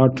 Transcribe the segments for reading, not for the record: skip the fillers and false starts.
8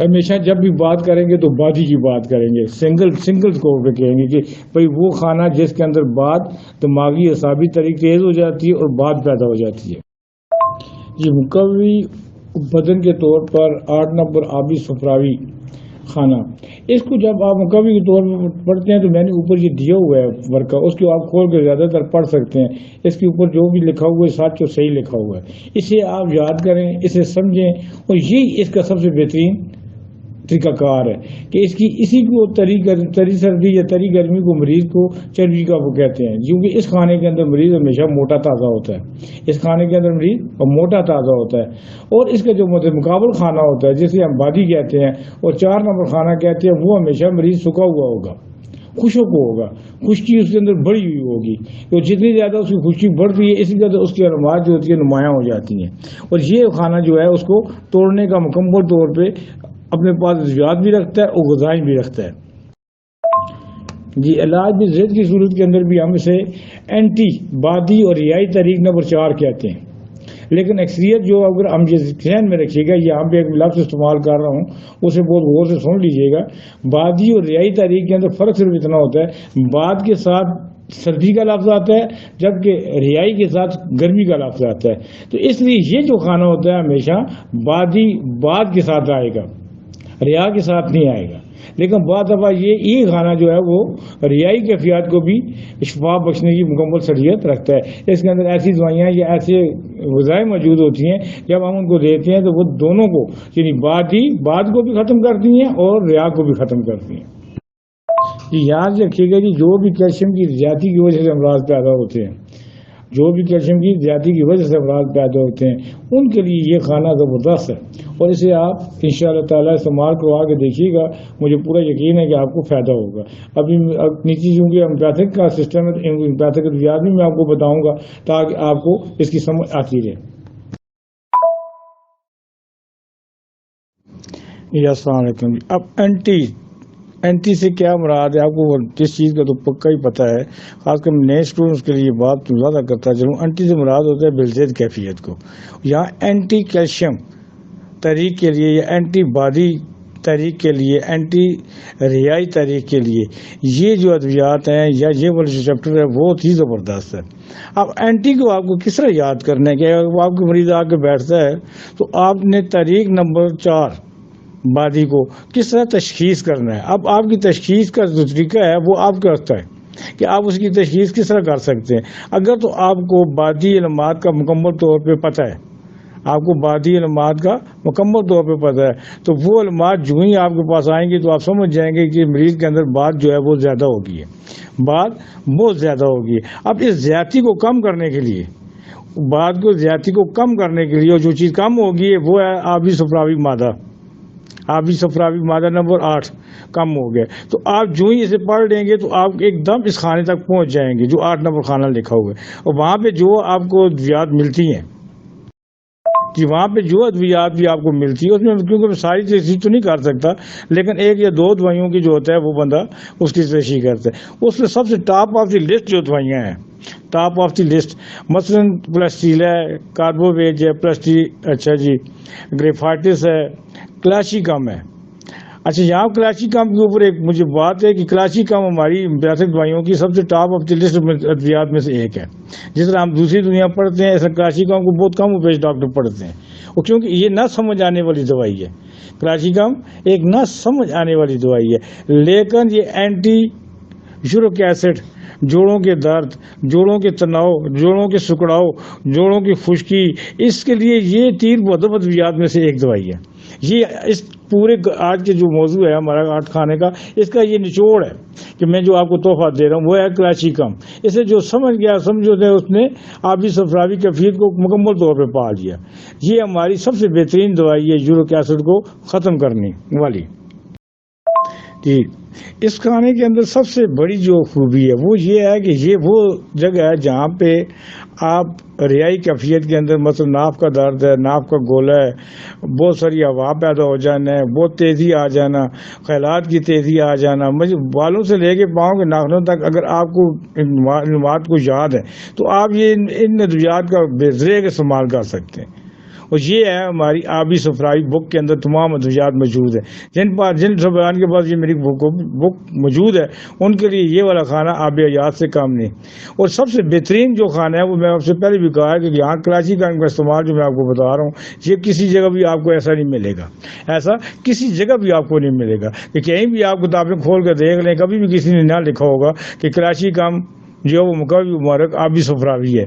ہمیشہ جب بھی بات کریں گے تو بادی کی بات کریں گے، سنگل طور پہ کہیں گے کہ بھئی وہ کھانا جس کے اندر بات دماغی اعصابی طریقے تیز ہو جاتی ہے اور بات پیدا ہو جاتی ہے۔ یہ مقوی بدن کے طور پر 8 نمبر آبی صفراوی کھانا، اس کو جب آپ مقوی کے طور پر پڑھتے ہیں تو میں نے اوپر یہ دیا ہوا ہے ورقہ، اس کو آپ کھول کے زیادہ تر پڑھ سکتے ہیں۔ اس کے اوپر جو بھی لکھا ہوا ہے سچ اور صحیح لکھا ہوا ہے، اسے آپ یاد کریں، اسے سمجھیں، اور یہی اس کا سب سے بہترین طریقہ کار ہے کہ اسی کو تری سردی یا تری گرمی کو مریض کو چربی کا وہ کہتے ہیں، کیونکہ اس کھانے کے اندر مریض ہمیشہ موٹا تازہ ہوتا ہے، اس کھانے کے اندر مریض موٹا تازہ ہوتا ہے۔ اور اس کا جو مقابل کھانا ہوتا ہے جسے ہم بادی کہتے ہیں اور 4 نمبر کھانا کہتے ہیں، وہ ہمیشہ مریض سکا ہوا ہوگا، خشک ہوگا، خشکی اس کے اندر بڑی ہوئی ہوگی، تو جتنی زیادہ اس کی خشکی بڑھتی ہے اسی قدر اس کی علامات جو ہوتی ہے نمایاں ہو جاتی ہیں۔ اور یہ کھانا جو ہے اس کو توڑنے کا مکمل طور پہ اپنے پاس ادویات بھی رکھتا ہے اور غذائیں بھی رکھتا ہے۔ جی علاج بھی زد کی صورت کے اندر بھی ہم اسے اینٹی بادی اور ریائی طریق نمبر 4 کہتے ہیں، لیکن اکثریت جو اگر ہم یہ ذہن میں رکھیے گا، یہاں پہ ایک لفظ استعمال کر رہا ہوں اسے بہت غور سے سن لیجیے گا۔ بادی اور ریائی طریق کے اندر فرق صرف اتنا ہوتا ہے، باد کے ساتھ سردی کا لفظ آتا ہے جبکہ ریائی کے ساتھ گرمی کا لفظ آتا ہے، تو اس لیے یہ جو کھانا ہوتا ہے ہمیشہ باد کے ساتھ آئے گا، ریا کے ساتھ نہیں آئے گا۔ لیکن بعض دفعہ یہ کھانا جو ہے وہ ریائی کیفیات کو بھی شفا بخشنے کی مکمل صلاحیت رکھتا ہے۔ اس کے اندر ایسی دوائیاں یا ایسے غذائیں موجود ہوتی ہیں جب ہم ان کو دیتے ہیں تو وہ دونوں کو یعنی باد کو بھی ختم کرتی ہیں اور ریا کو بھی ختم کرتی ہیں۔ یاد رکھیے گا جی، جو بھی کیلشیم کی زیادتی کی وجہ سے امراض پیدا ہوتے ہیں، جو بھی کیلشیم کی زیادتی کی وجہ سے امراض پیدا ہوتے ہیں ان کے لیے یہ کھانا زبردست ہے، اور اسے آپ انشاءاللہ تعالی استعمال کروا کے دیکھیے گا، مجھے پورا یقین ہے کہ آپ کو فائدہ ہوگا۔ ابھی نیچی چونکہ ایمپیتھک کا سسٹم ہے، ایمپیتھک ادویات بھی میں آپ کو بتاؤں گا تاکہ آپ کو اس کی سمجھ آتی رہے۔ السلام علیکم۔ اب اینٹی سے کیا مراد ہے؟ آپ کو جس چیز کا تو پکا ہی پتہ ہے، خاص کر نئے اسٹوڈنٹس کے لیے بات زیادہ کرتا چلوں۔ اینٹی سے مراد ہوتا ہے بالزید کیفیت کو، یہاں اینٹی کیلشیم تحریک کے لیے یا اینٹی بادی تحریک کے لیے، اینٹی ریائی تحریک کے لیے یہ جو ادویات ہیں یا یہ والا جو چیپٹر ہے بہت ہی زبردست ہے۔ اب اینٹی کو آپ کو کس طرح یاد کرنا ہے کہ وہ آپ کے مریض آ کے بیٹھتا ہے تو آپ نے تحریک نمبر 4 بادی کو کس طرح تشخیص کرنا ہے۔ اب آپ کی تشخیص کا جو طریقہ ہے وہ آپ کا رکھتا ہے کہ آپ اس کی تشخیص کس طرح کر سکتے ہیں۔ اگر تو آپ کو بادی علامات کا مکمل طور پہ پتہ ہے، آپ کو بادی علامات کا مکمل طور پہ پتہ ہے تو وہ علامات جو ہی آپ کے پاس آئیں گی تو آپ سمجھ جائیں گے کہ مریض کے اندر بات جو ہے وہ زیادہ ہوگی ہے، بات بہت زیادہ ہوگی ہے۔ اب اس زیادتی کو کم کرنے کے لیے، بات کو زیادتی کو کم کرنے کے لیے اور جو چیز کم ہوگی ہے وہ ہے آبی صفراوی مادہ۔ آبی صفراوی مادہ نمبر 8 کم ہو گیا، تو آپ جو ہی اسے پڑھ لیں گے تو آپ ایک دم اس کھانے تک پہنچ جائیں گے جو 8 نمبر کھانا لکھا ہوا ہے، اور وہاں پہ جو آپ کو ادویات ملتی ہیں کہ وہاں پہ جو ادویات بھی آپ کو ملتی ہے اس میں، کیونکہ میں ساری تشریح تو نہیں کر سکتا لیکن 1 یا 2 دوائیوں کی جو ہوتا ہے وہ بندہ اس کی تشریح کرتا ہے۔ اس میں سب سے ٹاپ آف دی لسٹ جو دوائیاں ہیں، ٹاپ آف دی لسٹ مثلاً پلسٹیل ہے، کاربوویج ہے، اچھا جی گریفائٹس ہے، کلاشی کم ہے۔ اچھا یہاں کلاشی کم کے اوپر ایک مجھے بات ہے کہ کلاشی کم ہماری ایمپیتھک دوائیوں کی سب سے ٹاپ آف دی لسٹ ادویات میں سے ایک ہے۔ جس طرح ہم دوسری دنیا پڑھتے ہیں ایسا کلاشی کم کو بہت کم پیش ڈاکٹر پڑھتے ہیں، اور کیونکہ یہ نہ سمجھ آنے والی دوائی ہے، کلاشی کم ایک نہ سمجھ آنے والی دوائی ہے، لیکن یہ اینٹی یورک ایسڈ، جوڑوں کے درد، جوڑوں کے تناؤ، جوڑوں کے سکڑاؤ، جوڑوں کی خشکی، اس کے لیے یہ 3 مہذب ادویات میں سے ایک دوائی ہے۔ یہ اس پورے آج کے جو موضوع ہے ہمارا 8 کھانے کا، اس کا یہ نچوڑ ہے کہ میں جو آپ کو تحفہ دے رہا ہوں وہ ہے کلاشی کم۔ اسے جو سمجھ گیا سمجھو ہے اس نے آبی صفراوی کیفیت کو مکمل طور پہ پا لیا۔ یہ ہماری سب سے بہترین دوائی ہے یورک ایسڈ کو ختم کرنے والی۔ جی اس کھانے کے اندر سب سے بڑی جو خوبی ہے وہ یہ ہے کہ یہ وہ جگہ ہے جہاں پہ آپ ریائی کیفیت کے اندر مثلا ناف کا درد ہے، ناف کا گولا ہے، بہت ساری ہوا پیدا ہو جانا ہے، بہت تیزی آ جانا، خیالات کی تیزی آ جانا، بالوں سے لے کے پاؤں کے ناخنوں تک اگر آپ کو علامات کو یاد ہے تو آپ یہ ان ادویات کا بے ذریعہ استعمال کر سکتے ہیں، اور یہ ہے ہماری آبی صفرائی بک کے اندر تمام ادویات موجود ہیں. جن صفحان کے پاس یہ میری بک موجود ہے ان کے لیے یہ والا کھانا آب حیات سے کم نہیں. اور سب سے بہترین جو کھانا ہے وہ میں آپ سے پہلے بھی کہا ہے کہ یہاں کراچی کا استعمال جو میں آپ کو بتا رہا ہوں یہ کسی جگہ بھی آپ کو ایسا نہیں ملے گا. ایسا کسی جگہ بھی آپ کو نہیں ملے گا کہ کہیں بھی آپ کتابیں کھول کر دیکھ لیں کبھی بھی کسی نے نہ لکھا ہوگا کہ کراچی کا جو وہ مقوی مبارک آبی صفراوی ہے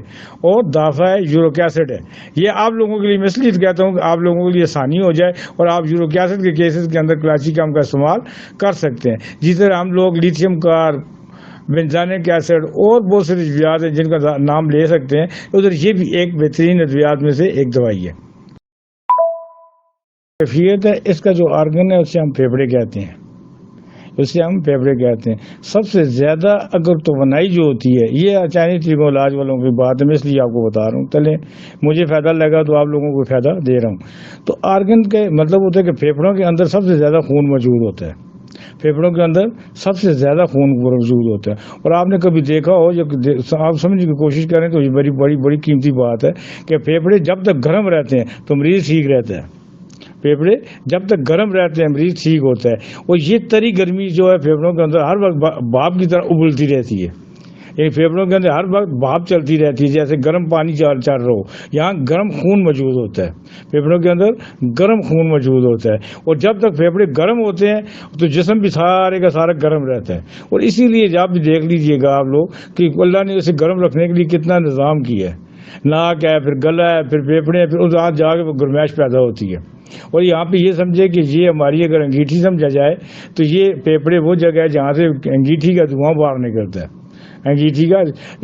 اور دافع یورک ایسڈ ہے. یہ آپ لوگوں کے لیے میں اس لیے کہتا ہوں کہ آپ لوگوں کے لیے آسانی ہو جائے اور آپ یورک ایسڈ کے کیسز کے اندر کراچی کام کا استعمال کر سکتے ہیں. جس طرح ہم لوگ لیتھیم کار بینزانک ایسڈ اور بہت ساری ادویات ہیں جن کا نام لے سکتے ہیں ادھر یہ بھی ایک بہترین ادویات میں سے ایک دوائی ہے. کیفیت ہے اس کا جو آرگن ہے اسے ہم پھیپھڑے کہتے ہیں. سب سے زیادہ اگر توانائی جو ہوتی ہے یہ چائنیز طریقوں علاج والوں کی بات ہے میں اس لیے آپ کو بتا رہا ہوں. چلیں مجھے فائدہ لگا تو آپ لوگوں کو فائدہ دے رہا ہوں. تو آرگن کے مطلب ہوتا ہے کہ پھیپھڑوں کے اندر سب سے زیادہ خون موجود ہوتا ہے. پھیپھڑوں کے اندر سب سے زیادہ خون موجود ہوتا ہے. اور آپ نے کبھی دیکھا ہو یا آپ سمجھنے کی کوشش کریں تو یہ بڑی بڑی بڑی قیمتی بات ہے کہ پھیپھڑے جب تک گرم رہتے ہیں تو مریض ٹھیک رہتا ہے. پھیپھڑے جب تک گرم رہتے ہیں مریض ٹھیک ہوتا ہے. اور یہ تری گرمی جو ہے پھیپھڑوں کے اندر ہر وقت بھاپ کی طرح ابلتی رہتی ہے. یعنی پھیپھڑوں کے اندر ہر وقت بھاپ چلتی رہتی ہے جیسے گرم پانی چل رہا ہو. یہاں گرم خون موجود ہوتا ہے. پھیپھڑوں کے اندر گرم خون موجود ہوتا ہے. اور جب تک پھیپھڑے گرم ہوتے ہیں تو جسم بھی سارے کا سارا گرم رہتا ہے. اور اسی لیے جب بھی دیکھ لیجئے گا آپ لوگ کہ اللہ نے اسے گرم رکھنے کے لیے کتنا نظام کیا ہے. ناک ہے پھر گلا ہے پھر پھیپھڑے ہیں پھر اس ہاتھ جا کے وہ گرمائش پیدا ہوتی ہے. اور یہاں پہ یہ سمجھے کہ یہ ہماری اگر انگیٹھی سمجھا جائے تو یہ پھیپھڑے وہ جگہ ہے جہاں سے انگیٹھی کا دھواں باہر نکلتا ہے. انگیٹھی کا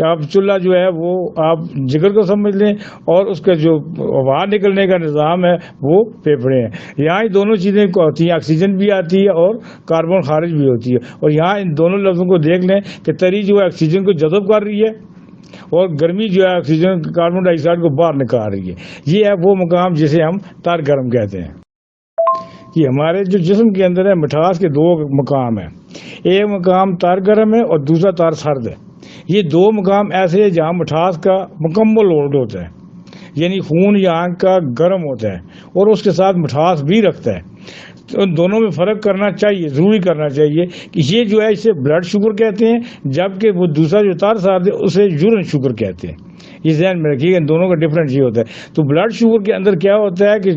آپ چولہا جو ہے وہ آپ جگر کو سمجھ لیں اور اس کا جو باہر نکلنے کا نظام ہے وہ پھیپھڑے ہیں. یہاں ہی دونوں چیزیں ہوتی ہیں آکسیجن بھی آتی ہے اور کاربن خارج بھی ہوتی ہے. اور یہاں ان دونوں لفظوں کو دیکھ لیں کہ تری جو ہے آکسیجن کو جذب کر رہی ہے اور گرمی جو ہے آکسیجن کاربن ڈائی آکسائڈ کو باہر نکال رہی ہے. یہ ہے وہ مقام جسے ہم تار گرم کہتے ہیں. یہ ہمارے جو جسم کے اندر ہے مٹھاس کے دو مقام ہیں. ایک مقام تار گرم ہے اور دوسرا تار سرد ہے. یہ دو مقام ایسے ہیں جہاں مٹھاس کا مکمل لوڈ ہوتا ہے. یعنی خون یہاں کا گرم ہوتا ہے اور اس کے ساتھ مٹھاس بھی رکھتا ہے. ان دونوں میں فرق کرنا چاہیے ضروری کرنا چاہیے کہ یہ جو ہے اسے بلڈ شوگر کہتے ہیں جبکہ وہ دوسرا جو تار سرد ہے اسے یورین شوگر کہتے ہیں. یہ ذہن میں رکھیے ان دونوں کا ڈفرینس یہ ہوتا ہے. تو بلڈ شوگر کے اندر کیا ہوتا ہے کہ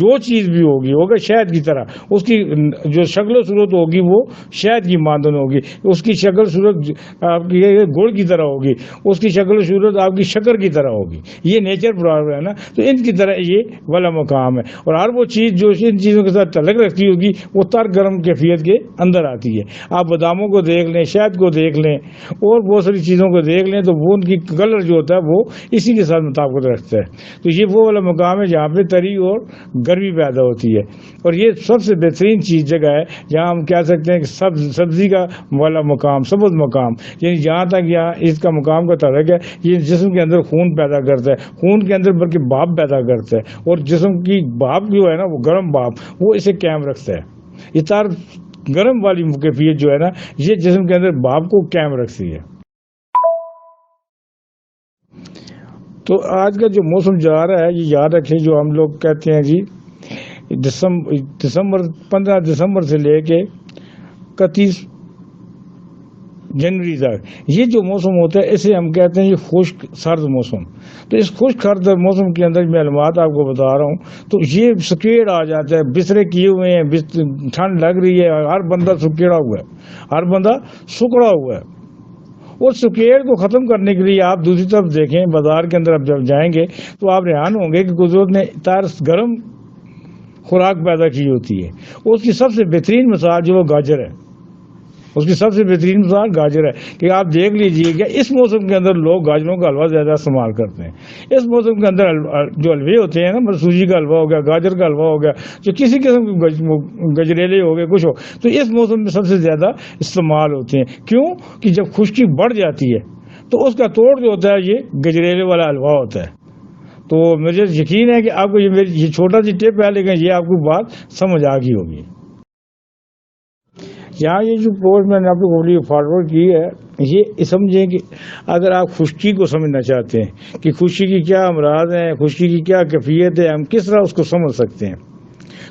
جو چیز بھی ہوگا شہد کی طرح اس کی جو شکل و صورت ہوگی وہ شہد کی مانند ہوگی. اس کی شکل صورت آپ کی گڑ کی طرح ہوگی. اس کی شکل و صورت آپ کی شکر کی طرح ہوگی. یہ نیچر پرابلم ہے نا. تو ان کی طرح یہ والا مقام ہے. اور ہر وہ چیز جو ان چیزوں کے ساتھ تعلق رکھتی ہوگی وہ تر گرم کیفیت کے اندر آتی ہے. آپ باداموں کو دیکھ لیں شہد کو دیکھ لیں اور بہت ساری چیزوں کو دیکھ لیں تو وہ ان کی کلر جو ہوتا ہے وہ اسی کے ساتھ مطابقت رکھتا ہے. تو یہ وہ والا مقام ہے جہاں پہ تری اور گرمی پیدا ہوتی ہے. اور یہ سب سے بہترین چیز جگہ ہے جہاں ہم کہہ سکتے ہیں کہ سبزی کا والا مقام سبز مقام. یعنی جہاں تک یہاں اس کا مقام کا تعلق ہے یہ جسم کے اندر خون پیدا کرتا ہے. خون کے اندر بلکہ بھاپ پیدا کرتا ہے اور جسم کی بھاپ جو ہے نا وہ گرم بھاپ وہ اسے قائم رکھتا ہے. یہ تار گرم والی کیفیت جو ہے نا یہ جسم کے اندر بھاپ کو قائم رکھتی ہے. تو آج کا جو موسم جا رہا ہے یہ یاد رکھیں جو ہم لوگ کہتے ہیں جی دسمبر 15 دسمبر سے لے کے 31 جنوری تک یہ جو موسم ہوتا ہے اسے ہم کہتے ہیں یہ خشک سرد موسم. تو اس خشک سرد موسم کے اندر معلومات آپ کو بتا رہا ہوں تو یہ سکیڑ آ جاتا ہے. بسترے کیے ہوئے ہیں ٹھنڈ لگ رہی ہے ہر بندہ سکیڑا ہوا ہے ہر بندہ سکڑا ہوا ہے. اور سکیڑ کو ختم کرنے کے لیے آپ دوسری طرف دیکھیں بازار کے اندر اب جب جائیں گے تو آپ حیران ہوں گے کہ قدرت نے تار گرم خوراک پیدا کی ہوتی ہے. اس کی سب سے بہترین مثال جو وہ گاجر ہے. اس کی سب سے بہترین مثال گاجر ہے کہ آپ دیکھ لیجئے کہ اس موسم کے اندر لوگ گاجروں کا حلوہ زیادہ استعمال کرتے ہیں. اس موسم کے اندر جو حلوے ہوتے ہیں نا سوجی کا حلوہ ہو گیا گاجر کا حلوہ ہو گیا جو کسی قسم کے گجریلے ہو گئے کچھ ہو تو اس موسم میں سب سے زیادہ استعمال ہوتے ہیں. کیوں کہ جب خشکی بڑھ جاتی ہے تو اس کا توڑ جو ہوتا ہے یہ گجریلے والا حلوہ ہوتا ہے. تو مجھے یقین ہے کہ آپ کو یہ چھوٹا سی ٹپ ہے لیکن یہ آپ کو بات سمجھ آ گئی ہوگی. یہاں یہ جو پوسٹ میں نے آپ کو فارورڈ کی ہے یہ سمجھیں کہ اگر آپ خشکی کو سمجھنا چاہتے ہیں کہ خشکی کی کیا امراض ہیں، خشکی کی کیا کیفیت ہے، ہم کس طرح اس کو سمجھ سکتے ہیں،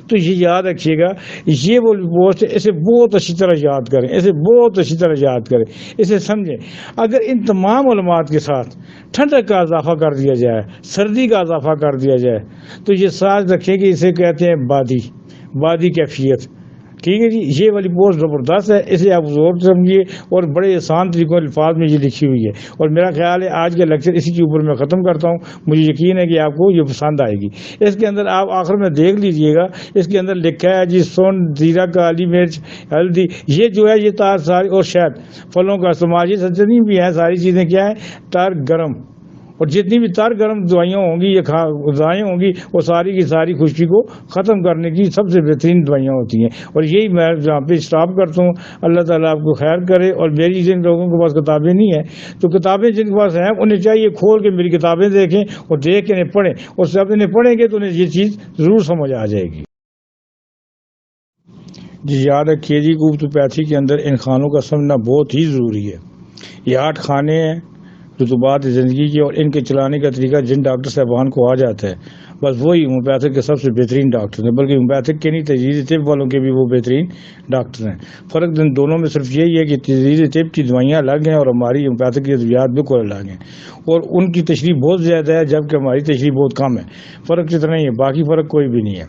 تو یہ یاد رکھیے گا، یہ وہ پوسٹ ہے، اسے بہت اچھی طرح یاد کریں، اسے بہت اچھی طرح یاد کریں، اسے سمجھیں۔ اگر ان تمام علامات کے ساتھ ٹھنڈک کا اضافہ کر دیا جائے، سردی کا اضافہ کر دیا جائے، تو یہ ساتھ رکھیں کہ اسے کہتے ہیں بادی کیفیت۔ ٹھیک ہے جی، یہ والی پوسٹ زبردست ہے، اسے آپ زور سمجھیے، اور بڑے آسان طریقوں الفاظ میں یہ لکھی ہوئی ہے، اور میرا خیال ہے آج کا لیکچر اسی کے اوپر میں ختم کرتا ہوں۔ مجھے یقین ہے کہ آپ کو یہ پسند آئے گی۔ اس کے اندر آپ آخر میں دیکھ لیجئے گا، اس کے اندر لکھا ہے جی سون، زیرہ، کالی مرچ، ہلدی، یہ جو ہے یہ تار ساری، اور شہد، پھلوں کا استعمال، یہ جتنی بھی ہیں ساری چیزیں کیا ہیں، تار گرم، اور جتنی بھی تار گرم دوائیاں ہوں گی یا غذائیں ہوں گی، وہ ساری کی ساری خشکی کو ختم کرنے کی سب سے بہترین دوائیاں ہوتی ہیں۔ اور یہی میں جہاں پہ اسٹاپ کرتا ہوں۔ اللہ تعالیٰ آپ کو خیر کرے۔ اور میری جن لوگوں کے پاس کتابیں نہیں ہیں، تو کتابیں جن کے پاس ہیں انہیں چاہیے کھول کے میری کتابیں دیکھیں اور دیکھ کے انہیں پڑھیں، اور جب انہیں پڑھیں گے تو انہیں یہ چیز ضرور سمجھ آ جائے گی۔ جی یاد رکھیے جی، کوپتوپیتھی کے اندر ان خانوں کا سمجھنا بہت ہی ضروری ہے۔ یہ 8 خانے ہیں رطوبات زندگی کے، اور ان کے چلانے کا طریقہ جن ڈاکٹر صاحبان کو آ جاتا ہے، بس وہی ہومیوپیتھک کے سب سے بہترین ڈاکٹر ہیں، بلکہ ہومیوپیتھک کے نہیں، تجدیدی طب والوں کے بھی وہ بہترین ڈاکٹر ہیں۔ فرق ان دونوں میں صرف یہی ہے کہ تجدیدی طب کی دوائیاں الگ ہیں اور ہماری ہومیوپیتھک کی ادویات بالکل الگ ہیں، اور ان کی تشریح بہت زیادہ ہے جبکہ ہماری تشریح بہت کم ہے۔ فرق اتنا ہی ہے، باقی فرق کوئی بھی نہیں ہے۔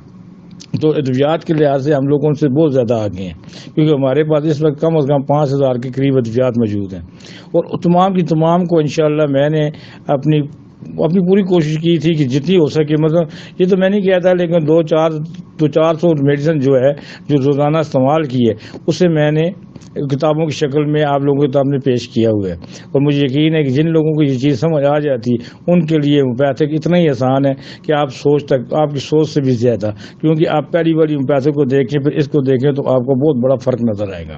تو ادویات کے لحاظ سے ہم لوگ ان سے بہت زیادہ آگے ہیں، کیونکہ ہمارے پاس اس وقت کم از کم 5000 کے قریب ادویات موجود ہیں، اور تمام کی تمام کو انشاءاللہ میں نے اپنی پوری کوشش کی تھی کہ جتنی ہو سکے، مطلب یہ تو میں نہیں کیا تھا، لیکن 400 میڈیسن جو ہے جو روزانہ استعمال کی ہے، اسے میں نے کتابوں کی شکل میں آپ لوگوں کے سامنے پیش کیا ہوا ہے۔ اور مجھے یقین ہے کہ جن لوگوں کو یہ چیز سمجھ آ جاتی ہے ان کے لیے ہومیوپیتھک اتنا ہی آسان ہے کہ آپ کی سوچ سے بھی زیادہ، کیونکہ آپ پہلی بار ہومیوپیتھک کو دیکھیں پھر اس کو دیکھیں تو آپ کو بہت بڑا فرق نظر آئے گا۔